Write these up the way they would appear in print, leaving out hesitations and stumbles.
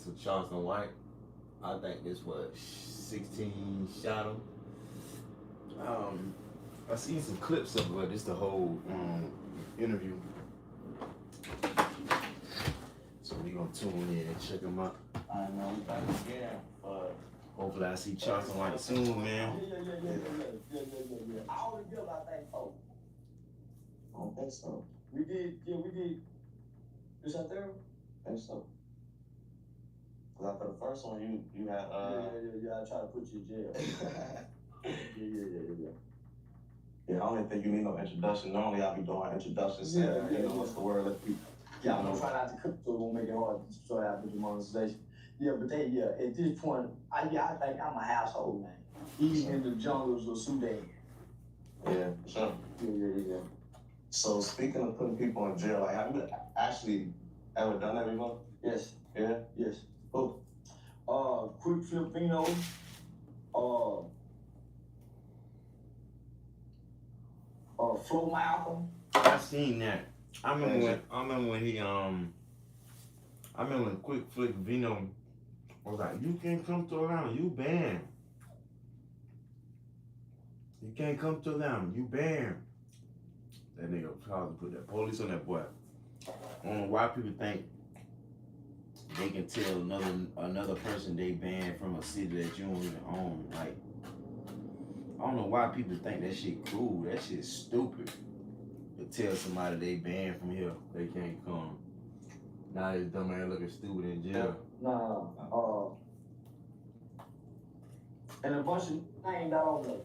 for Charleston White. I think this was 16ShotEm. I seen some clips of it. This the whole interview. So we gonna tune in and check them out. I know we about to get him, but hopefully I see Charleston White soon, man. Yeah. All together, I think. Oh, I don't think so. We did. Is that there? I think so. Cause after the first one, you had Yeah. I tried to put you in jail. Yeah. Yeah, I don't even think you need no introduction. Normally I'll be doing introductions. You know what's the word? Let people. Yeah, I'm gonna try not to cook, so it won't make it hard to try out with the monetization. Yeah, but at this point, I think I'm a household name. Even in the jungles of Sudan. Yeah, for sure. Yeah. So speaking of putting people in jail, like, have you actually ever done that before? Yes. Yeah? Yes. Who? Quick Filipino. Flo Malcolm. I seen that. I remember when Quick Flick Vino was like, you can't come to Atlanta, you banned. You can't come to Atlanta, you banned. That nigga probably put that police on that boy. I don't know why people think they can tell another person they banned from a city that you don't even own. Like, I don't know why people think that shit cool. That shit's stupid. To tell somebody they banned from here, they can't come. Now this dumb man looking stupid in jail. No. And a bunch of names I don't know.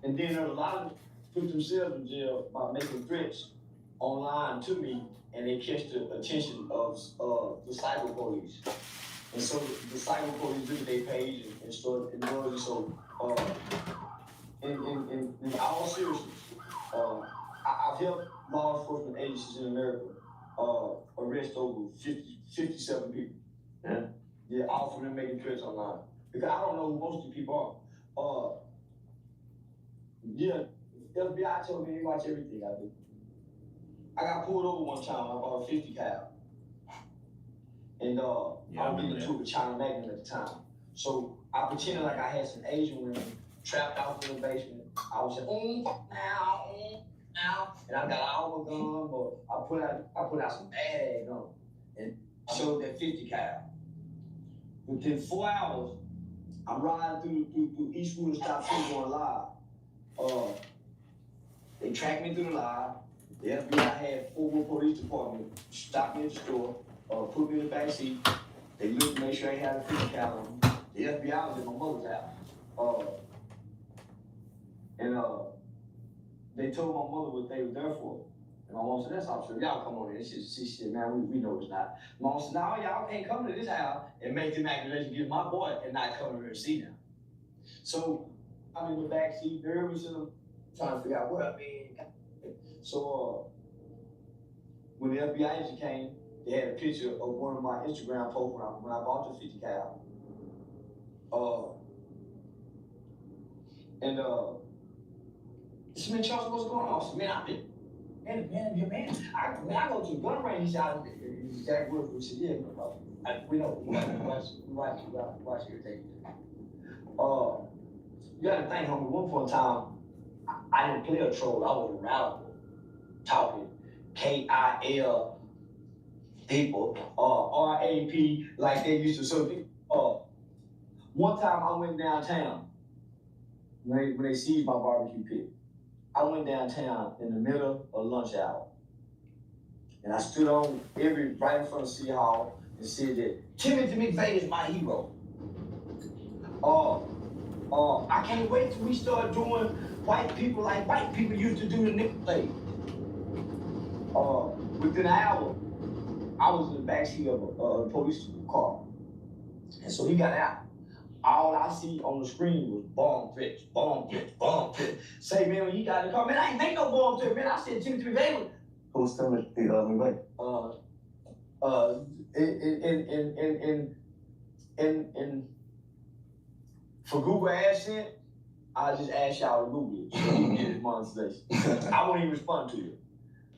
And then there's a lot of put themselves in jail by making threats online to me, and they catch the attention of the cyber police. And so the cyber police look at their page and start ignoring. So in all seriousness, I've helped law enforcement agencies in America arrest over 57 people. Yeah, all for them making threats online. Because I don't know who most of the people are. FBI told me they watch everything I do. I got pulled over one time. I bought a 50 cal. And I was getting into it with China Magnum at the time. So I pretended like I had some Asian women trapped out in the basement. I was saying, now, and I got all my gun, but I put out some bad gun and showed that 50 cal. Within 4 hours, I'm riding through Eastwood Stop 2 going live. They tracked me through the live. The FBI had 4 police department stopped me at the store, put me in the back seat. They looked to make sure I had a 50 cal on me. The FBI was at my mother's house. They told my mother what they were there for. And my mom said, that's all true. Y'all come on in. She said, man, we know it's not. Mom said, no, y'all can't come to this house and make them accusations against my boy and not come here and see them. So I'm in the back seat, nervous, and I'm trying to figure out what I mean. So when the FBI agent came, they had a picture of one of my Instagram posts when I bought the 50 cal. This man Charles, what's going on? I said, man, I've been, man, I go to the gun range. He said, exact word. We said, yeah, we know. We watch everything. You got to think, homie, one point in time, I didn't play a troll. I was a radical, talking KIL people, RAP, like they used to. So, one time I went downtown when they seized my barbecue pit. I went downtown in the middle of lunch hour, and I stood on right in front of City Hall and said that Timothy McVeigh is my hero. I can't wait till we start doing white people like white people used to do the nigga thing. Within an hour, I was in the backseat of a police car, and so he got out. All I see on the screen was bomb threats. Say, man, when he got in the car, man, I ain't make no bomb threat, man. I said Timothy McVeigh. Who's Timothy McVeigh? For Google AdSense, I just asked y'all to Google it so you can get his monetization. I won't even respond to you.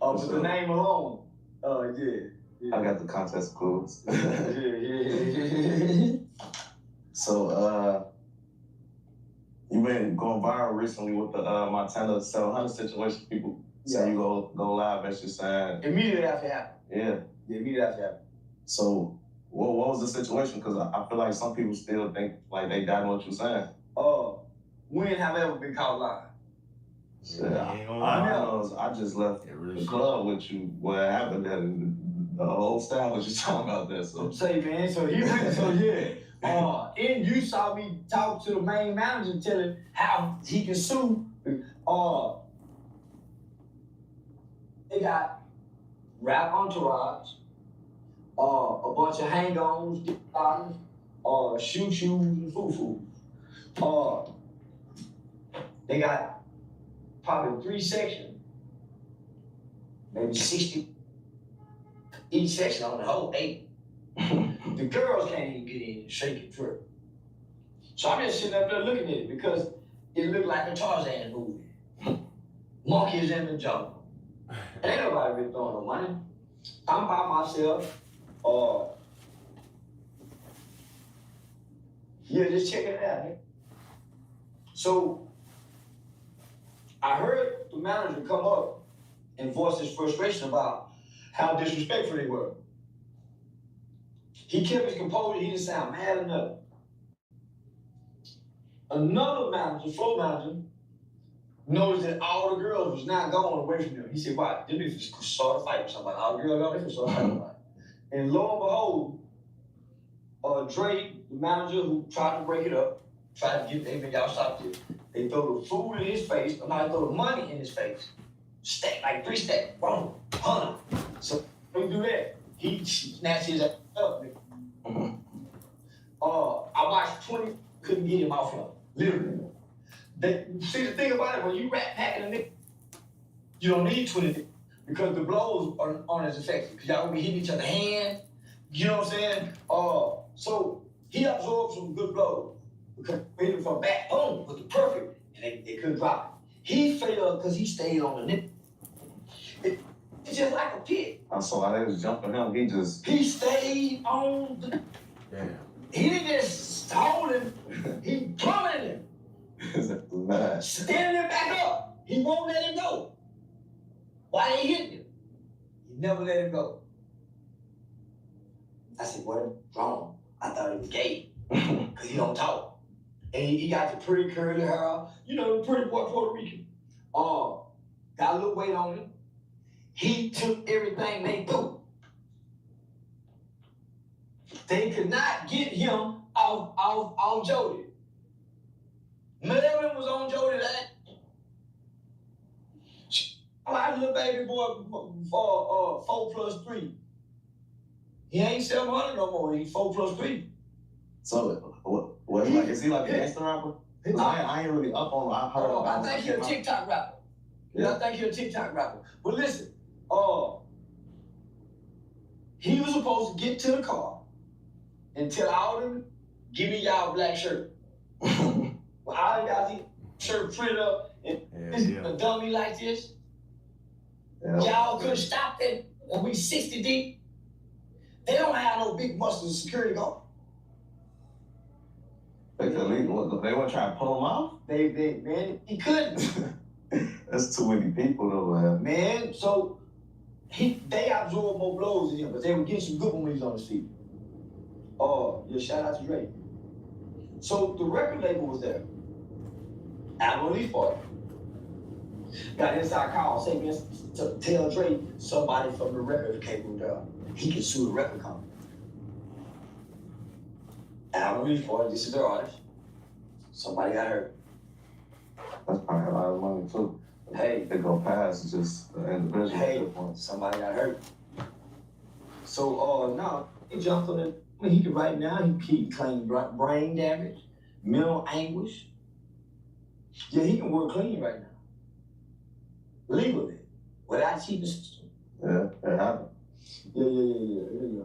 But the name alone, yeah. I got the contest clues. Yeah. viral recently with the Montana 700 situation. People say you go live as you're saying. Immediately after it happened. Yeah. Yeah, immediately after it happened. So what was the situation? Because I feel like some people still think like they got what you're saying. When have I ever been caught lying? I just left the club with you. What happened? The whole style was just talking about that. So say, man. So he went. So yeah. And you saw me talk to the main manager, telling how he can sue. They got rap entourage, a bunch of hang-ons, shoe shoes, and foo-foos. They got probably 3 sections, maybe 60. Each section on the whole 8. The girls can't even get in and shake it through. So I'm just sitting up there looking at it because it looked like a Tarzan movie. Monkeys in the jungle. Ain't nobody really throwing no money. I'm by myself. Yeah, just check it out. Man. So I heard the manager come up and voice his frustration about how disrespectful they were. He kept his composure, he didn't sound mad or nothing. Another manager, floor manager, noticed that all the girls was not going away from him. He said, "Why? Them niggas just start a fight with somebody. All the girls go, they can start a fight with somebody." And lo and behold, Dre, the manager who tried to break it up, tried to get, hey man, y'all stop this. They throw the food in his face, or not, they throw the money in his face. Stack, like 3 stacks, boom, 100. So when you do that, he snatched his ass up. I watched 20, couldn't get him off him, literally. See the thing about it, when you rap packing a nigga, you don't need 20 because the blows aren't as effective. Because y'all gonna be hitting each other's hands, you know what I'm saying? So he absorbed some good blows because he hit him from back, boom, with the perfect, and they couldn't drop it. He failed because he stayed on the nip. It's just like a pit. I saw how they was jumping him. He stayed on the. Damn. He didn't just hold him. He plummeted him. Mad. Standing him back up. He won't let him go. Why they hitting him? He never let him go. I said, "What? Wrong? I thought he was gay because he don't talk." And he got the pretty curly hair. You know, the pretty boy Puerto Rican. Got a little weight on him. He took everything they do. They could not get him off Jody. Melvin was on Jody that. My little baby boy for 4 plus 3. He ain't 700 no more. He's 4 plus 3. So what? Like, is he like an gangster rapper? I ain't really up on. I think he's a TikTok rapper. Yeah, I think he's a TikTok rapper. But listen, he was supposed to get to the car and tell all of them, "Give me y'all black shirt." Well, all of y'all see shirt printed up and a dummy like this. Yeah. Y'all couldn't stop that. And we 60 deep. They don't have no big muscle security guard. They weren't trying to pull him off? Man, he couldn't. That's too many people though, man. Man, so they absorbed more blows than him, but they were getting some good ones when he was on his feet. Yeah, shout out to Dre. So the record label was there. Album release party. Got inside call, say, man, to tell Dre somebody from the record came down. He can sue the record company. Album release party, this is their artist. Somebody got hurt. That's probably a lot of money too. Hey. They go past just the individual. Hey, somebody got hurt. So, no, he jumped on it. I mean, he can right now, he claim brain damage, mental anguish. Yeah, he can work clean right now. Legally, without cheating system. Yeah, that happened. Yeah.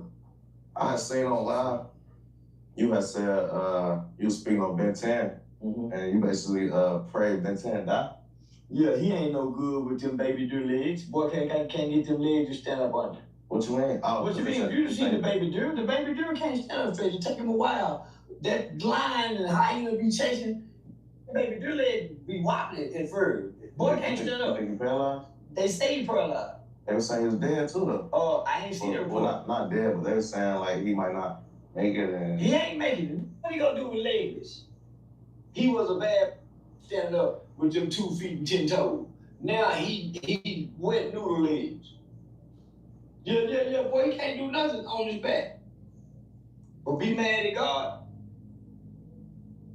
I had seen on live, you had said you was speaking on Ben 10, and you basically prayed Ben 10 die. Yeah, he ain't no good with them baby deer legs. Boy can't get them legs to stand up on him. What you mean? What you mean? You see the baby deer? The baby deer can't stand up straight. It take him a while. That line and how he gonna be chasing, Baby, their leg be wobbling at first. Boy can't stand up. Think he paralyzed? They say he paralyzed. They were saying he was dead too, though. I ain't seen him. Well, not dead, but they were saying like he might not make it. And He ain't making it. What he gonna do with legless? He was a bad standing up with them 2 feet and 10 toes. Now he wet noodle legs. Yeah, boy, he can't do nothing on his back. But be mad at God.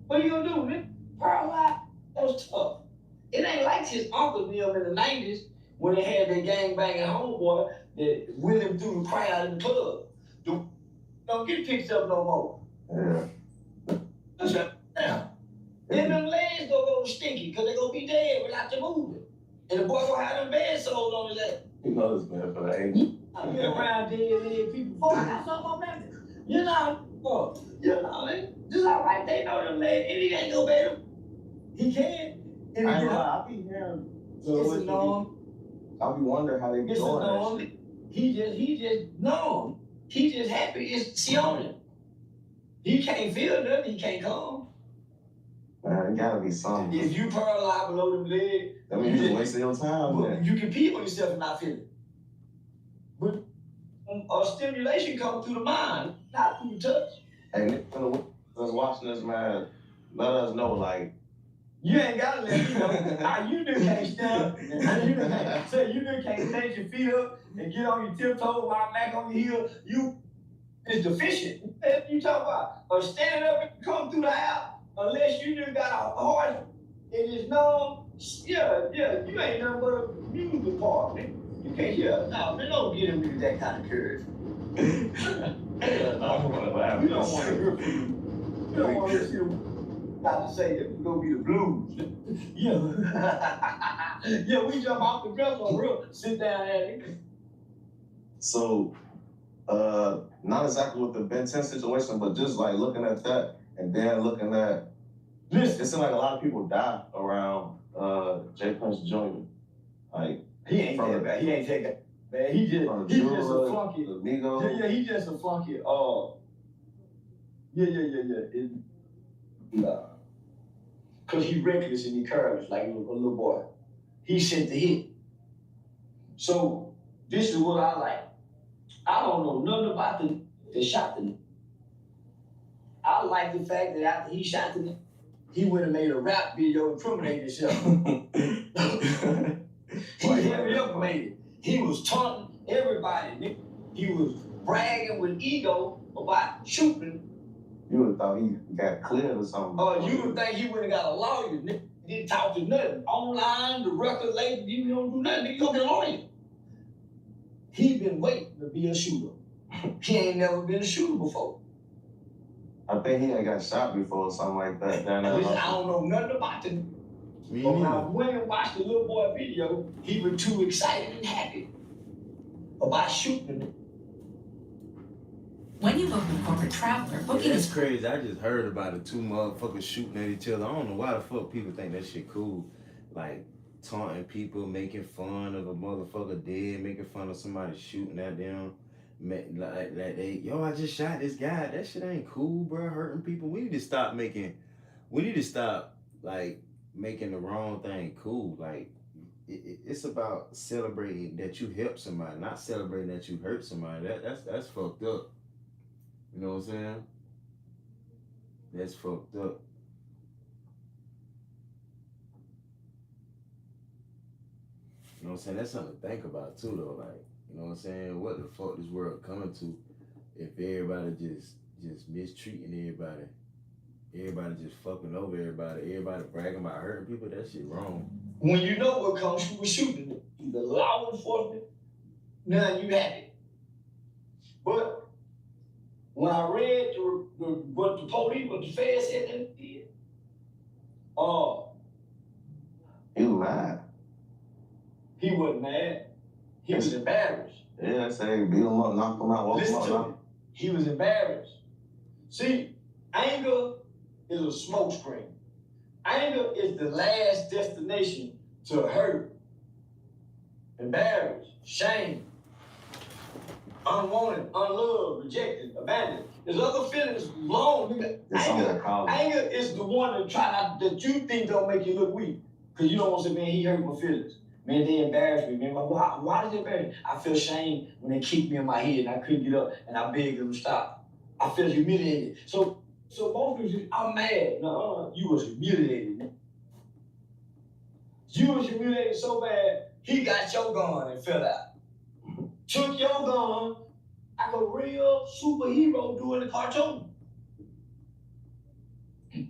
What you gonna do, man? Paralyzed? That was tough. It ain't like his uncle them in the 90s when they had their gang banging homeboy that went him through the crowd in the club. Don't get picked up no more. yeah. That's right now. Then them legs go stinky because they gonna be dead without the moving. And the boy gonna have them bed soles on his ass. You know this man for the age. I been around dead leg people before. I got something on that. You know, just all right. They know them legs, and he ain't gonna better. He can. And I be hearing. it's a norm. I be wondering how they be It's a doing that norm. shit. He just numb. He just happy. It's on him. He can't feel nothing. He can't come. Man, it gotta be something. If you paralyzed below them legs, I mean, you just wasting your time, man. you can pee on yourself and not feel it. But stimulation comes through the mind, not through the touch. Hey, Nick, that's watching this, man, let us know, like. You ain't gotta let me know. You just can't stand up. You just can't take your feet up and get on your tiptoes while back on your heel. You is deficient. What you talking about? Or standing up and come through the house unless you just got a heart and it's numb. Yeah, you ain't nothing but a music part, man. You can't hear. No, man, don't get him with that kind of courage. You don't want to hear from you. You don't want to see him. Not to say that it's gonna be the blues. Yeah, we jump off the dresser on real, sit down at it. So, not exactly with the Ben 10 situation, but just like looking at that and then looking at, it seems like a lot of people die around J Punch Jr. Like, he ain't that bad. He ain't take that. Man, he just a flunky. Yeah, he just a flunky. Cause he reckless and he careless like a little boy. He sent the hit. So this is what I like. I don't know nothing about the shot the. I like the fact that after he shot the, he went and made a rap video incriminating himself. He hurried up and made it. He was taunting everybody. He was bragging with ego about shooting. You would have thought he got cleared or something. You would think he would have got a lawyer. Didn't talk to nothing. Online, the record label, you don't do nothing. You don't get a lawyer. He been waiting to be a shooter. He ain't never been a shooter before. I think he had got shot before or something like that. I don't know nothing about it. But when I went and watched the little boy video, he was too excited and happy about shooting it. When you book with Corporate Traveler, booking that's is crazy. I just heard about it. 2 motherfuckers shooting at each other. I don't know why the fuck people think that shit cool. Like taunting people, making fun of a motherfucker dead, making fun of somebody shooting at them. Like they, I just shot this guy. That shit ain't cool, bro. Hurting people. We need to stop making the wrong thing cool. Like it's about celebrating that you help somebody, not celebrating that you hurt somebody. That's fucked up. You know what I'm saying? That's fucked up. You know what I'm saying? That's something to think about too, though. Like, you know what I'm saying? What the fuck this world coming to if everybody just mistreating everybody? Everybody just fucking over everybody bragging about hurting people, that shit wrong. When you know what comes with shooting, the law enforcement, now you have it. But when I read what the police, what the feds said they did, he was mad. He wasn't mad. He was embarrassed. Yeah, I say beat him up, knock him out, walk him Listen out. to me. He was embarrassed. See, anger is a smoke screen. Anger is the last destination to hurt, embarrassed, shame, unwanted, unloved, rejected, abandoned. There's other feelings long. Anger is the one that you think don't make you look weak. Cause you don't want to say, man, he hurt my feelings. Man, they embarrassed me. Man, why did they embarrass me? I feel shame when they kicked me in my head and I couldn't get up and I begged them to stop. I feel humiliated. So most people say, I'm mad. No, you was humiliated. You was humiliated so bad, he got your gun and fell out. Took your gun like a real superhero doing the cartoon.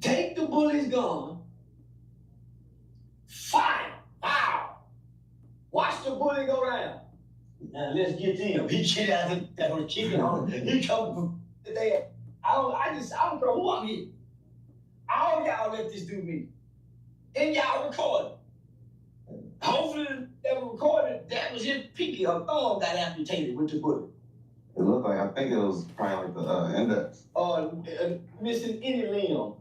Take the bully's gun, fire, wow. Watch the bully go down. Now let's get to him. He get out that was kicking on him. He come from there. I don't care who I'm here. All y'all let this do me. And y'all recorded. Hopefully that was recorded, that was his pinky or thumb got amputated with the bullet. It looked like, I think it was probably like the index. Missing any limb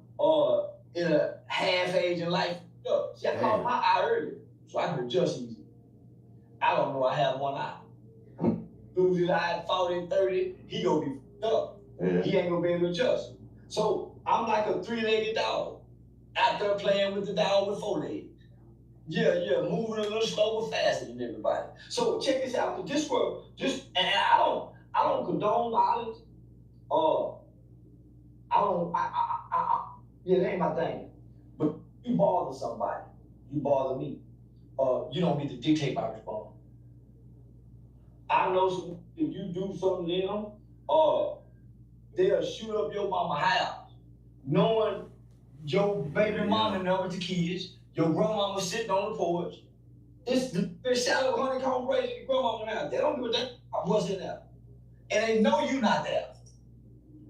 in a half age in life. Look, see, I caught my eye earlier, so I can adjust easy. I don't know, I have one eye. Lose his eye at 40, 30, he gonna be up. Yeah. He ain't gonna be able to adjust. So I'm like a three-legged dog out there playing with the dog with four legs. Yeah, moving a little slower, faster than everybody. So check this out. This world, and I don't condone violence. Yeah, that ain't my thing. But you bother somebody, you bother me. You don't get to dictate my response. I know if you do something to them, they'll shoot up your mama house, knowing your baby mama never the kids, your grandmama sitting on the porch. It's the shadow of honeycomb raising your grandmama now. They don't do that. What's in there? And they know you not there.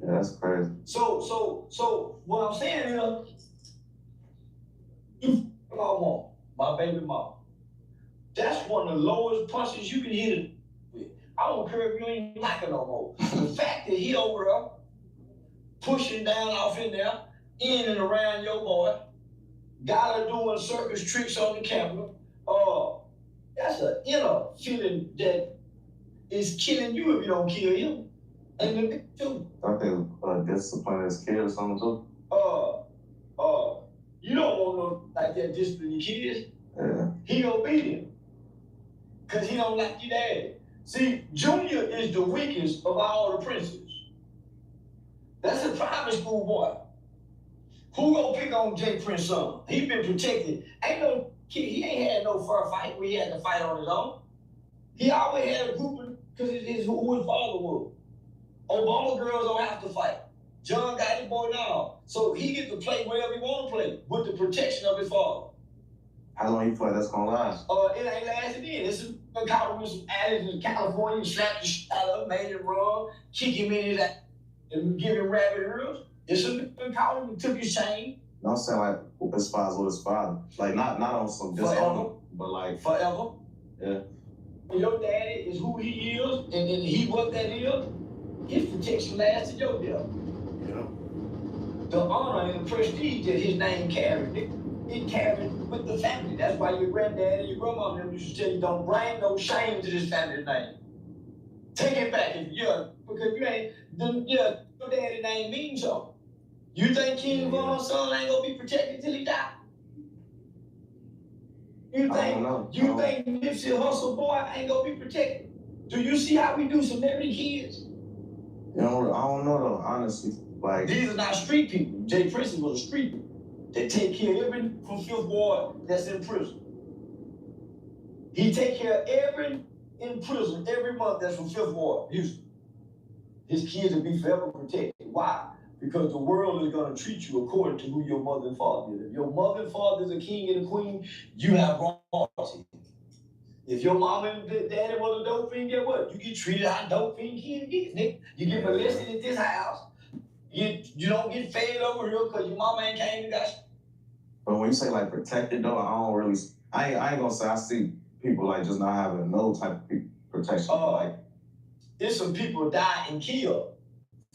Yeah, that's crazy. So what I'm saying is, you my mom, my baby mama. That's one of the lowest punches you can hit it with. I don't care if you ain't like her no more. The fact that he over there, pushing down off in there, in and around your boy, got her doing circus tricks on the camera, that's an inner feeling that is killing you if you don't kill him. And the big too. I think discipline his kid or something too. You don't want no like that discipline your kids. Yeah. He gonna beat him. Cause he don't like your daddy. See, Junior is the weakest of all the princes. That's a private school boy. Who gonna pick on Jay Prince's son? He been protected. Ain't no kid, he ain't had no fair fight where he had to fight on his own. He always had a group of, cause it's who his father was. Obama girls don't have to fight. John got his boy now. So he get to play wherever he want to play with the protection of his father. How long you feel like that's gonna last? It ain't lasting in. It's a caught him with some addicts in California, slapped the shit out of him, made him run, kick him in his ass, and give him rabbit ears. It's a caught him and took his chain. No, I'm saying like as far as with his father. Like not on some Forever. but like Forever. Yeah. When your daddy is who he is, and he what that is, his protection lasts to your death. Yeah. The honor and the prestige that his name carried, it carried with the family. That's why your granddad and your grandma and them used to tell you, don't bring no shame to this family's name. Take it back because you ain't, your daddy's name means something. You think King Von's son ain't gonna be protected till he die? You think Nipsey Hussle boy ain't gonna be protected? Do you see how we do celebrity kids? You know, I don't know though, honestly. Like these are not street people. Jay Prince was a street people. They take care of every from Fifth Ward that's in prison. He take care of every in prison every month that's from Fifth Ward, Houston. His kids will be forever protected. Why? Because the world is going to treat you according to who your mother and father is. If your mother and father is a king and a queen, you have royalty. If your mama and daddy was a dope fiend, get what? You get treated how a dope fiend can get, nigga. You get molested at this house. You don't get fed over here because your mama ain't came and got you. But when you say like protected though, I ain't gonna say I see people like just not having no type of protection. Like there's some people die and killed.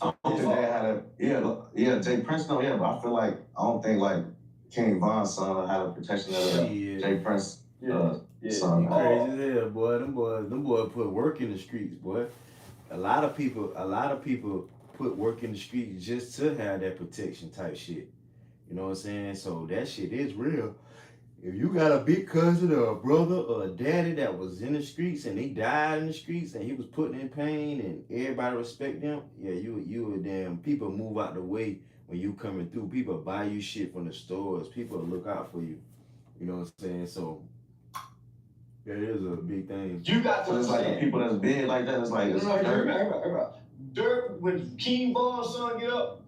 I don't think they had Jay Prince though, but I feel like I don't think like King Von's son had a protection of Jay Prince. Son. Crazy as hell, boy. Them boys put work in the streets, boy. A lot of people put work in the streets just to have that protection type shit. You know what I'm saying? So that shit is real. If you got a big cousin or a brother or a daddy that was in the streets and they died in the streets and he was putting in pain and everybody respect them, yeah, you would damn people move out the way when you coming through. People buy you shit from the stores. People look out for you. You know what I'm saying? So that is a big thing. You got to So it's like the understand. people that's big like that, it's like, it's Dirk, when King Von's son get up,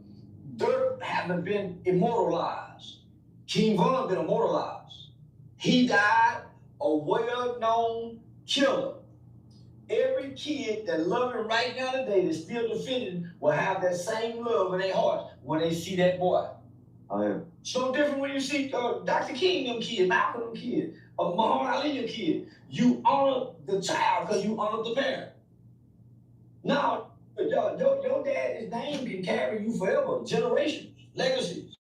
Dirk haven't been immortalized. King Von been immortalized. He died a well-known killer. Every kid that love him right now today that's still defending will have that same love in their heart when they see that boy. oh yeah. It's no different when you see Dr. King them kid, Malcolm them kid, or Muhammad Ali them kid. You honor the child because you honor the parent. Now, your dad's name can carry you forever, generations, legacies.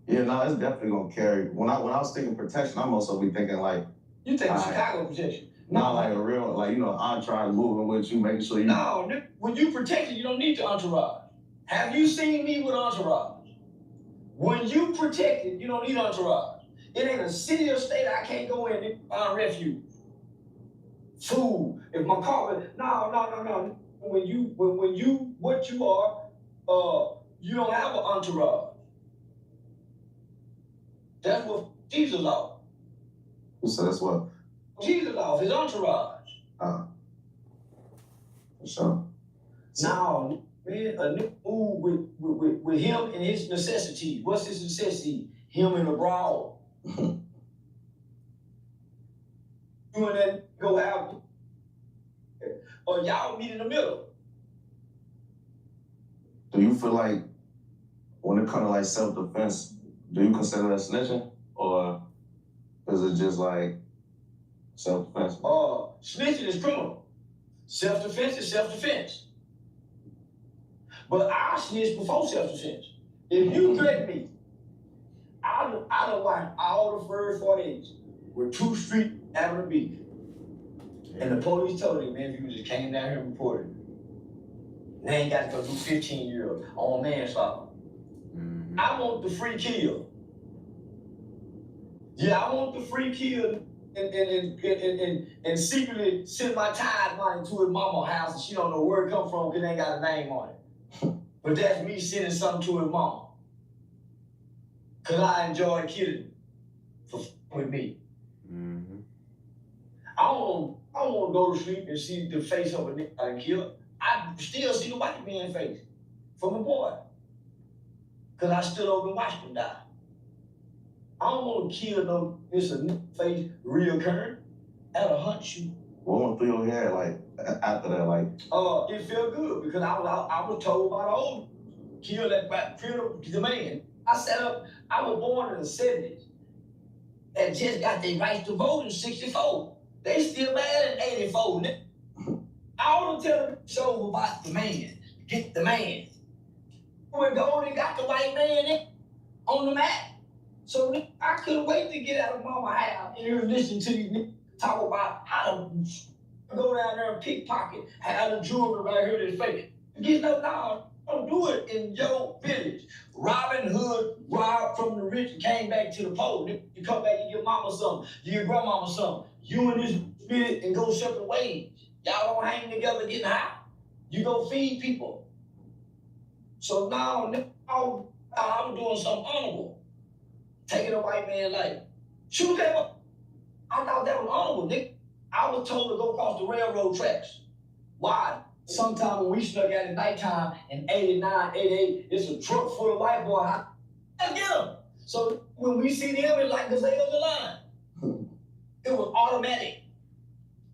Yeah, no, it's definitely gonna carry. When I was thinking protection, I'm also be thinking like, You think Alright. Chicago protection? not like a real, like, you know, entourage moving with you, making sure you. No, when you protect it, you don't need the entourage. Have you seen me with entourage? When you protect it, you don't need entourage. It ain't a city or state I can't go in and find refuge. Food. If my car, no. When you what you are, you don't have an entourage. That's what Jesus off. So that's what. Jesus off his entourage. For sure. Now, man, a nigga move with him and his necessities. What's his necessity? Him in a brawl. You and that go out, or y'all meet in the middle. Do you feel like when it comes to like self-defense, do you consider that snitching, or is it just like self-defense? Snitching is criminal. Self-defense is self-defense. But I snitch before self-defense. If you threaten me, I done watched all the first 4 days with 2 Street having a beef. And the police told me, man, if you just came down here and reported, they ain't got to go do 15 years on manslaughter. Mm-hmm. I want the free kill. Yeah, I want the free kill and secretly send my tithe money to his mama's house and she don't know where it come from because it ain't got a name on it. But that's me sending something to his mama. Cause I enjoy killing for with me. Mm-hmm. I don't want to go to sleep and see the face of a nigga I done killed. I still see the white man's face from a boy. Cause I stood over and watched him die. I don't want to kill no, it's a nigga face reoccurring. That'll hunt you. What went through your head like after that, like? It felt good because I was told by the old kill the man. I was born in the 70s and just got their rights to vote in 64. They still mad in 84. I want to tell them show about the man. Get the man. When Golden got the white man on the map. So I couldn't wait to get out of mama's house and hear listen to these niggas talk about how to go down there and pickpocket, how the jewelry right here is fake. You know, don't do it in your village. Robin Hood robbed from the rich and came back to the poor. You come back, you give mama something, you give grandmama something. You and this spirit and go separate ways. Y'all don't hang together getting high. You go feed people. So now I'm doing something honorable. Taking a white man's life. Shoot them up. I thought that was honorable, nigga. I was told to go across the railroad tracks. Why? Sometime when we snuck out at nighttime in 89, 88, it's a truck full of white boys. Let's get them. So when we see them, it's like gazelles in line. It was automatic.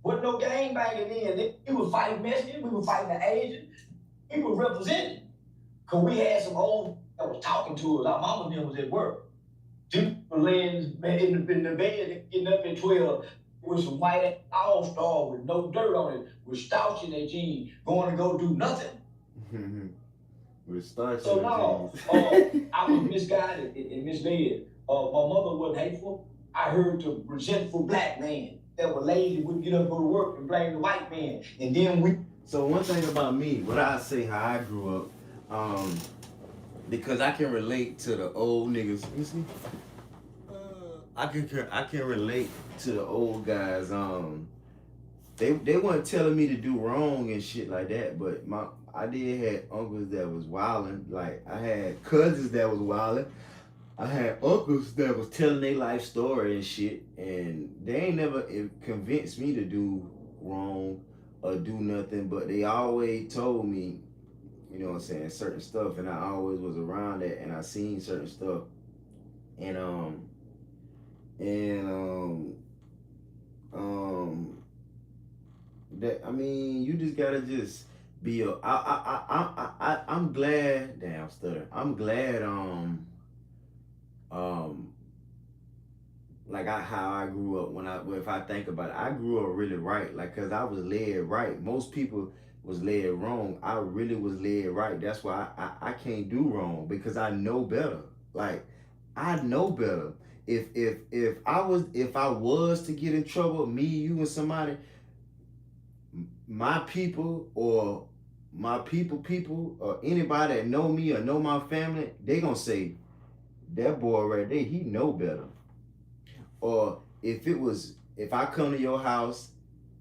Wasn't no gang banging in. We were fighting Mexicans, we were fighting the Asians. We were representing. Because we had some old that was talking to us. Our mama and them was at work. People laying in the bed, getting up at 12 with some white all-star with no dirt on it, with starch in their jeans, going to go do nothing. With starch So in now, their jeans. I was misguided and misled. My mother wasn't hateful. I heard the resentful black man that was lazy, wouldn't get up and go to work and blame the white man. And then we... So one thing about me, what I say how I grew up, Because I can relate to the old niggas. Let me see. I can relate to the old guys. They weren't telling me to do wrong and shit like that, but I did have uncles that was wilding. Like I had cousins that was wilding. I had uncles that was telling their life story and shit, and they ain't never convinced me to do wrong or do nothing, but they always told me, you know what I'm saying, certain stuff, and I always was around that, and I seen certain stuff, and that I mean, you just gotta just be a. I'm glad. Damn, stutter. I'm glad. Like how I grew up. If I think about it, I grew up really right. Like, cause I was led right. Most people was led wrong. I really was led right. That's why I can't do wrong, because I know better. Like, I know better. If I was to get in trouble, me, you, and somebody, my people or or anybody that know me or know my family, they gonna say, that boy right there, he know better. Or if I come to your house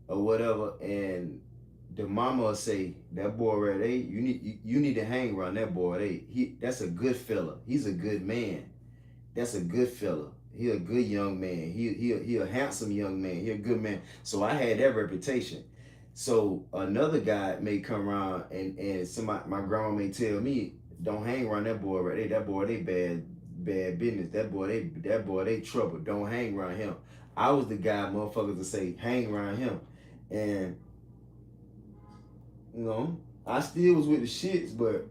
or whatever, and the mama will say, that boy right there, you need to hang around that boy. That's a good fella. He's a good man. That's a good fella. He a good young man. He a handsome young man. He a good man. So I had that reputation. So another guy may come around and somebody, my grandma may tell me, don't hang around that boy right there. That boy, they bad business. That boy, they trouble. Don't hang around him. I was the guy motherfuckers to say, hang around him. And, you know, I still was with the shits, but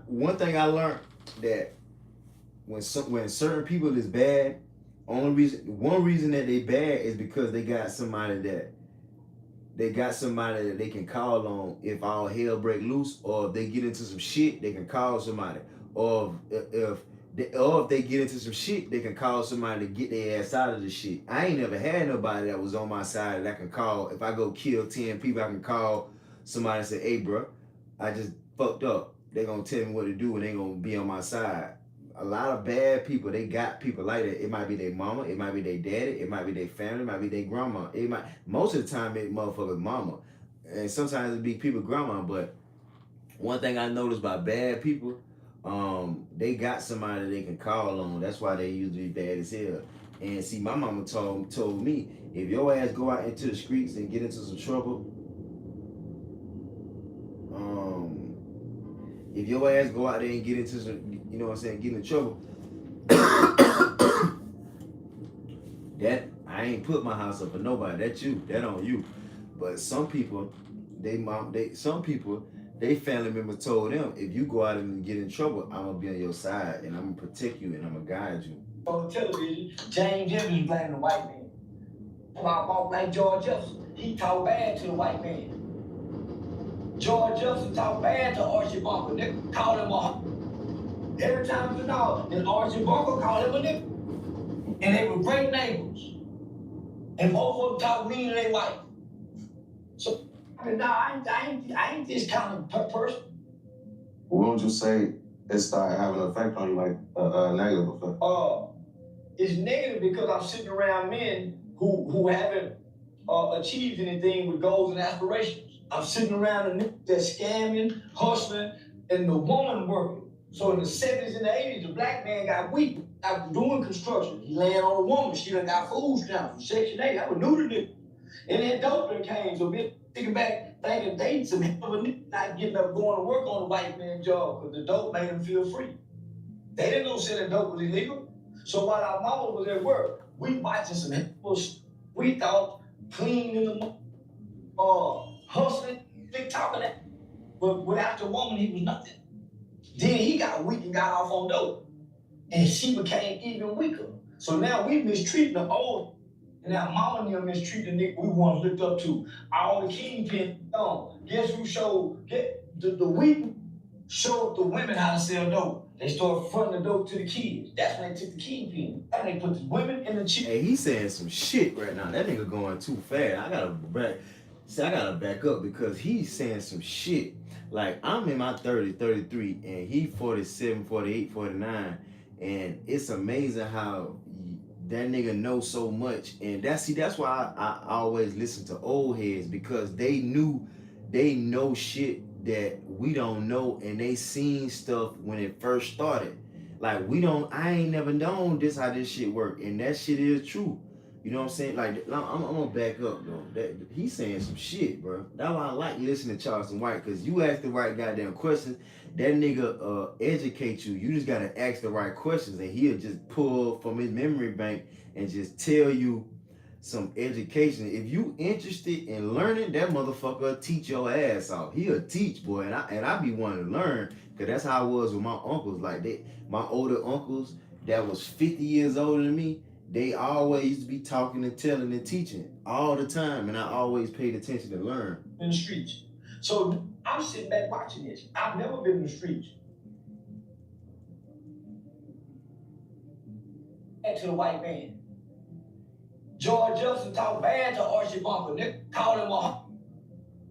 one thing I learned, that when certain people is bad, one reason that they bad is because they got somebody that they can call on if all hell break loose, or if they get into some shit, they can call somebody. Or if they get into some shit, they can call somebody to get their ass out of the shit. I ain't never had nobody that was on my side that I can call. If I go kill 10 people, I can call somebody and say, hey, bro, I just fucked up. They gonna tell me what to do, and they gonna be on my side. A lot of bad people, they got people like that. It might be their mama, it might be their daddy, it might be their family, it might be their grandma. Most of the time, it motherfuckers mama, and sometimes it be people grandma. But one thing I noticed about bad people, they got somebody they can call on. That's why they usually bad as hell. And see, my mama told me, if your ass go out into the streets and get into some trouble, if your ass go out there and get into some, you know what I'm saying, get in trouble, that I ain't put my house up for nobody. That's you. That on you. But some people, they family members told them, if you go out and get in trouble, I'm gonna be on your side, and I'm gonna protect you, and I'm gonna guide you. On television, James Evans blaming the white man. About like George Jefferson, he talked bad to the white man. George Jefferson talked bad to Archie Bunker. They called him a every time you know. Then Archie Bunker called him a nigga. And they were great neighbors. And both of them talked mean to their wife. So I mean, no, I ain't this kind of person. What would you say it started having an effect on you, like a negative effect? It's negative because I'm sitting around men who haven't achieved anything with goals and aspirations. I'm sitting around a nigga that's scamming, hustling, and the woman working. So in the 70s and the 80s, the black man got weak after doing construction. He laying on a woman. She done got food stamps from Section 8. I was new to this. And then dope done came, so we thinking back, thinking they some hell of a nigga not getting up going to work on a white man job because the dope made them feel free. They didn't know selling dope was illegal. So while our mama was at work, we watching some hell. We thought cleaning the hustling, big talking that. But without the woman, he was nothing. Then he got weak and got off on dope. And she became even weaker. So now we mistreating the old. And now mama and them mistreat the nigga we want to look up to. All the kingpin gone. Guess who the weak showed the women how to sell dope. They started fronting the dope to the kids. That's when they took the kingpin. And they put the women in the chick. Hey, he's saying some shit right now. That nigga going too fast. I gotta back up because he's saying some shit. Like, I'm in my 30, 33, and he 47, 48, 49, and it's amazing how that nigga knows so much. And that's why I always listen to old heads, because they know shit that we don't know, and they seen stuff when it first started. Like, I ain't never known this how this shit work, and that shit is true. You know what I'm saying? Like, I'm gonna back up though. That he's saying some shit, bro. That's why I like listening to Charleston White, because you ask the right goddamn questions. That nigga educate you. You just gotta ask the right questions, and he'll just pull from his memory bank and just tell you some education. If you interested in learning, that motherfucker will teach your ass off. He'll teach, boy, and I be wanting to learn, cause that's how I was with my uncles. Like, my older uncles that was 50 years older than me, they always used to be talking and telling and teaching all the time, and I always paid attention to learn. In the streets. So I'm sitting back watching this. I've never been in the streets. And to the white man. George Jefferson talked bad to Archie Bunker. They called him a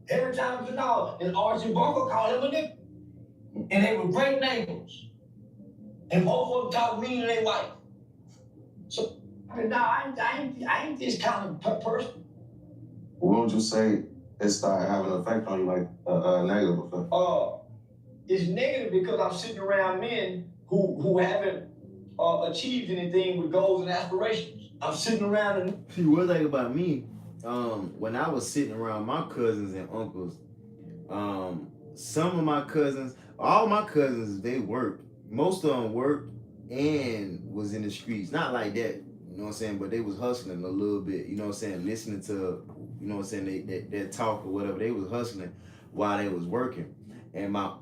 every time it was out, and Archie Bunker called him a nigga. And they were great neighbors. And both of them talked mean to their wife. So I ain't this kind of person. What would you say it started having an effect on you, like a negative effect? It's negative because I'm sitting around men who haven't achieved anything with goals and aspirations. I'm sitting around and see, one thing about me, when I was sitting around my cousins and uncles, some of my cousins, all my cousins, they worked. Most of them worked and was in the streets. Not like that, you know what I'm saying, but they was hustling a little bit, you know what I'm saying, listening to, you know what I'm saying, that talk or whatever. They was hustling while they was working. And my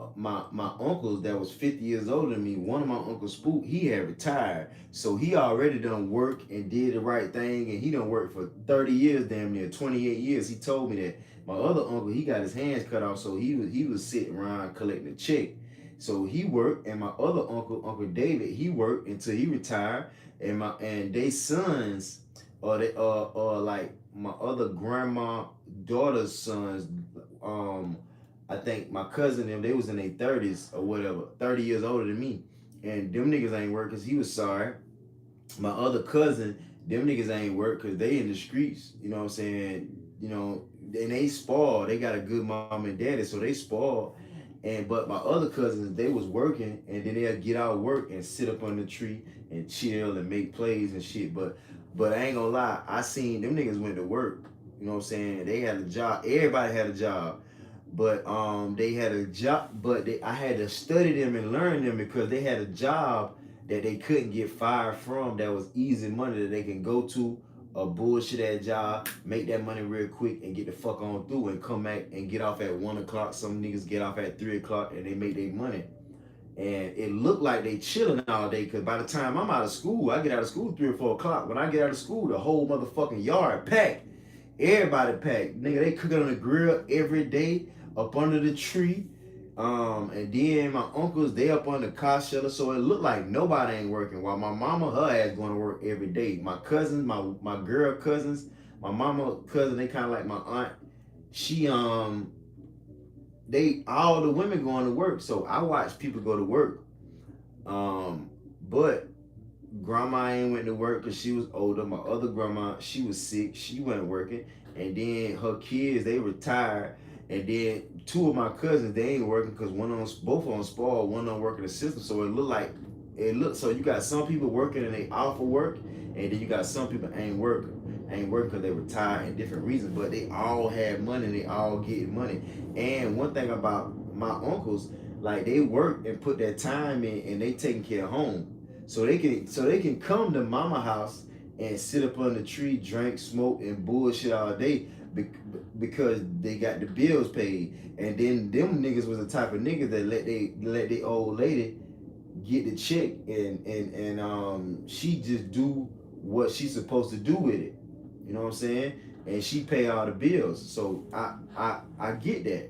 uncles that was 50 years older than me, one of my uncles, Spook, he had retired. So he already done work and did the right thing, and he done worked for 30 years, damn near 28 years. He told me that. My other uncle, he got his hands cut off, so he was sitting around collecting a check. So he worked, and my other uncle, Uncle David, he worked until he retired. And they sons, or like my other grandma daughter's sons, I think my cousin, them, they was in their 30s or whatever, 30 years older than me. And them niggas ain't work because he was sorry. My other cousin, them niggas ain't work because they in the streets, you know what I'm saying? You know, and they spoiled. They got a good mom and daddy, so they spoiled. But my other cousins, they was working, and then they'll get out of work and sit up on the tree and chill and make plays and shit. But I ain't gonna lie, I seen them niggas went to work. You know what I'm saying? They had a job. Everybody had a job. But they had a job, but I had to study them and learn them because they had a job that they couldn't get fired from, that was easy money that they can go to a bullshit ass job, make that money real quick and get the fuck on through and come back and get off at 1 o'clock. Some niggas get off at 3 o'clock and they make their money. And it looked like they chilling all day, because by the time I'm out of school, I get out of school 3 or 4 o'clock. When I get out of school, the whole motherfucking yard packed. Everybody packed. Nigga, they cooking on the grill every day up under the tree. And then my uncles, they up on the car shelter, so it looked like nobody ain't working. While my mama, her ass going to work every day. My cousins, my girl cousins, my mama cousin, they kind of like my aunt. She they all the women going to work, so I watch people go to work. But grandma ain't went to work because she was older. My other grandma, she was sick, she wasn't working, and then her kids, they retired. And then 2 of my cousins, they ain't working because both of them spoiled, one of them working the system. So so you got some people working and they off of work, and then you got some people ain't working because they retired and different reasons, but they all had money and they all getting money. And one thing about my uncles, like, they work and put that time in and they taking care of home. So they can come to mama house and sit up on the tree, drink, smoke, and bullshit all day, because they got the bills paid. And then them niggas was the type of niggas that let they old lady get the check and she just do what she's supposed to do with it. You know what I'm saying? And she pay all the bills. So I get that.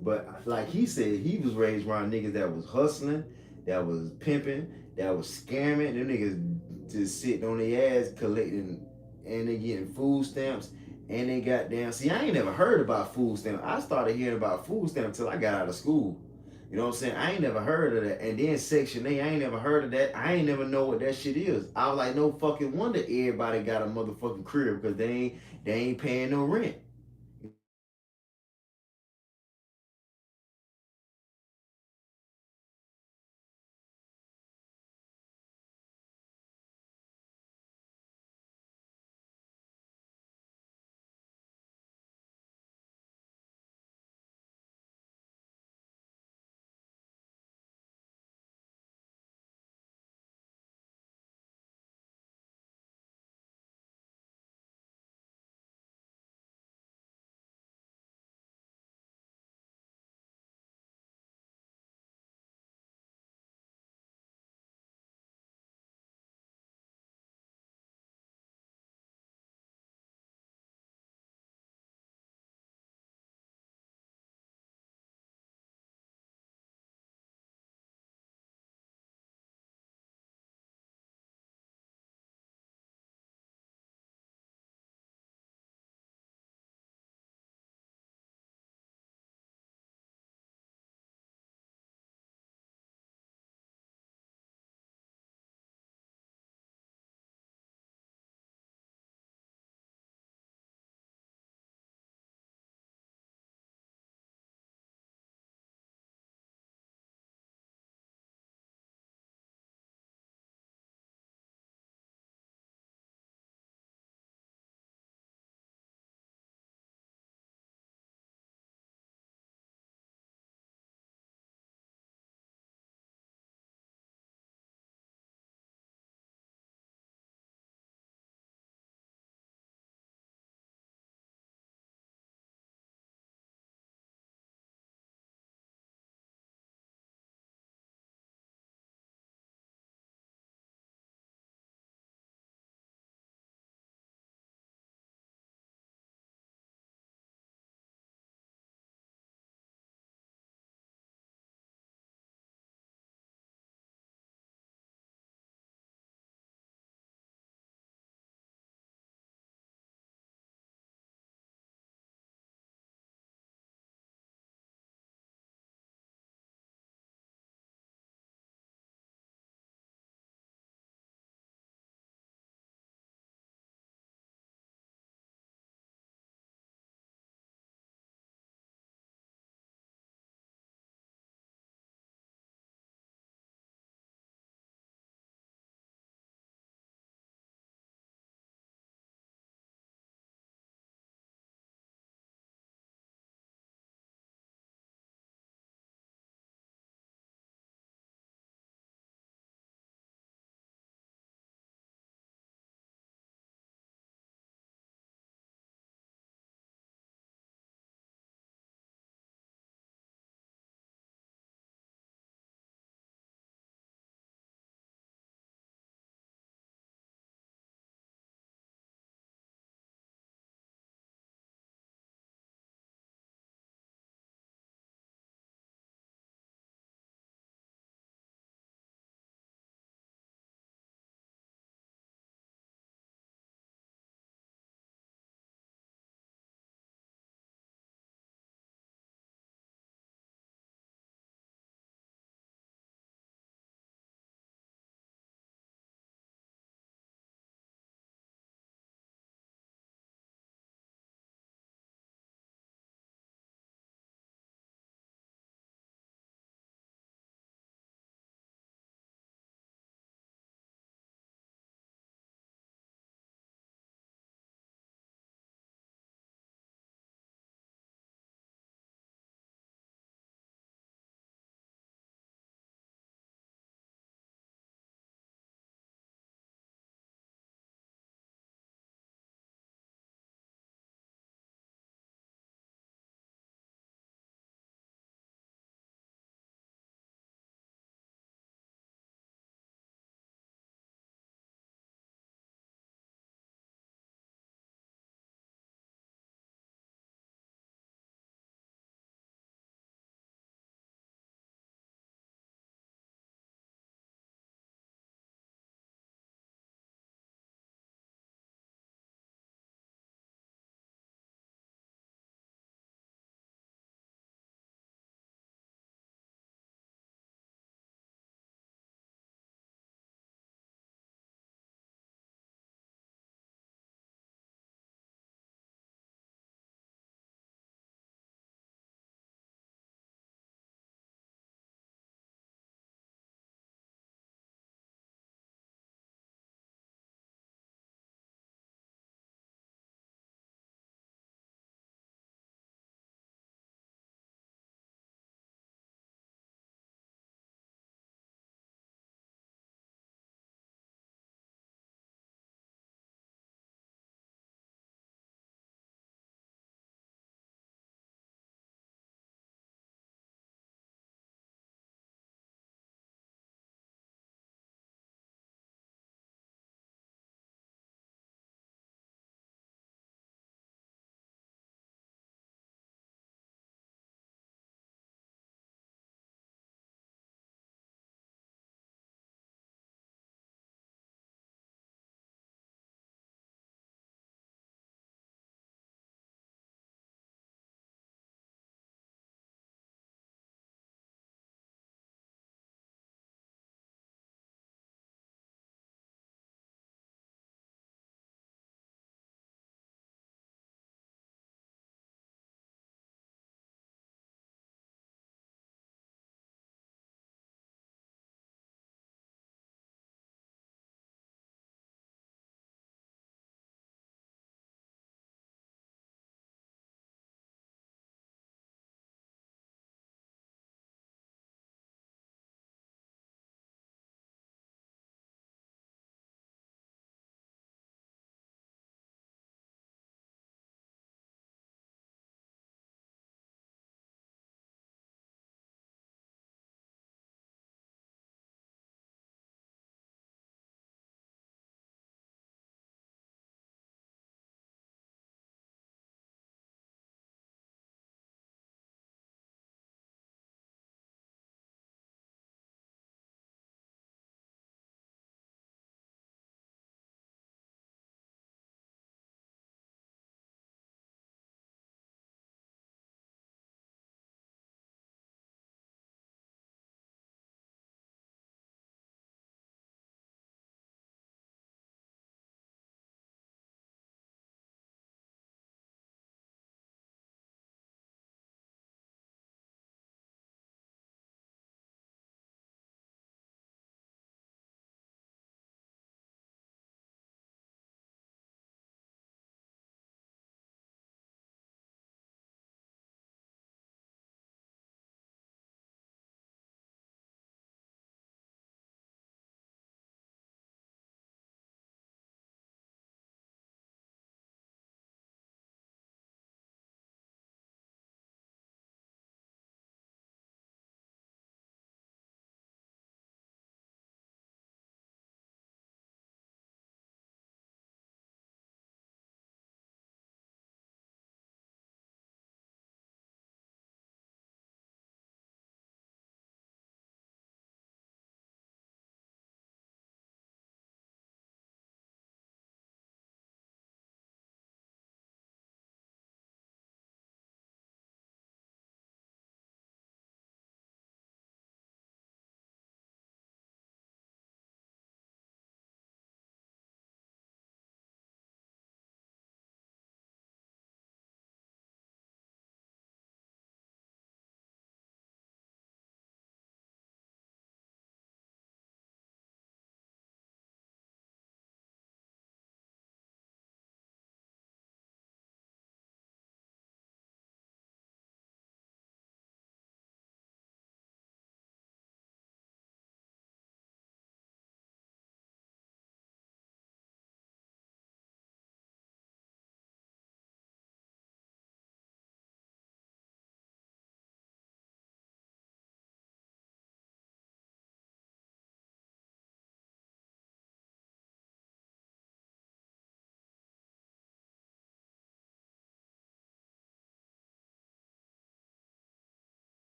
But like he said, he was raised around niggas that was hustling, that was pimping, that was scamming. Them niggas just sitting on their ass collecting, and they getting food stamps And they goddamn, see, I ain't never heard about food stamps. I started hearing about food stamps until I got out of school. You know what I'm saying? I ain't never heard of that. And then Section 8, I ain't never heard of that. I ain't never know what that shit is. I was like, no fucking wonder everybody got a motherfucking crib because they ain't paying no rent.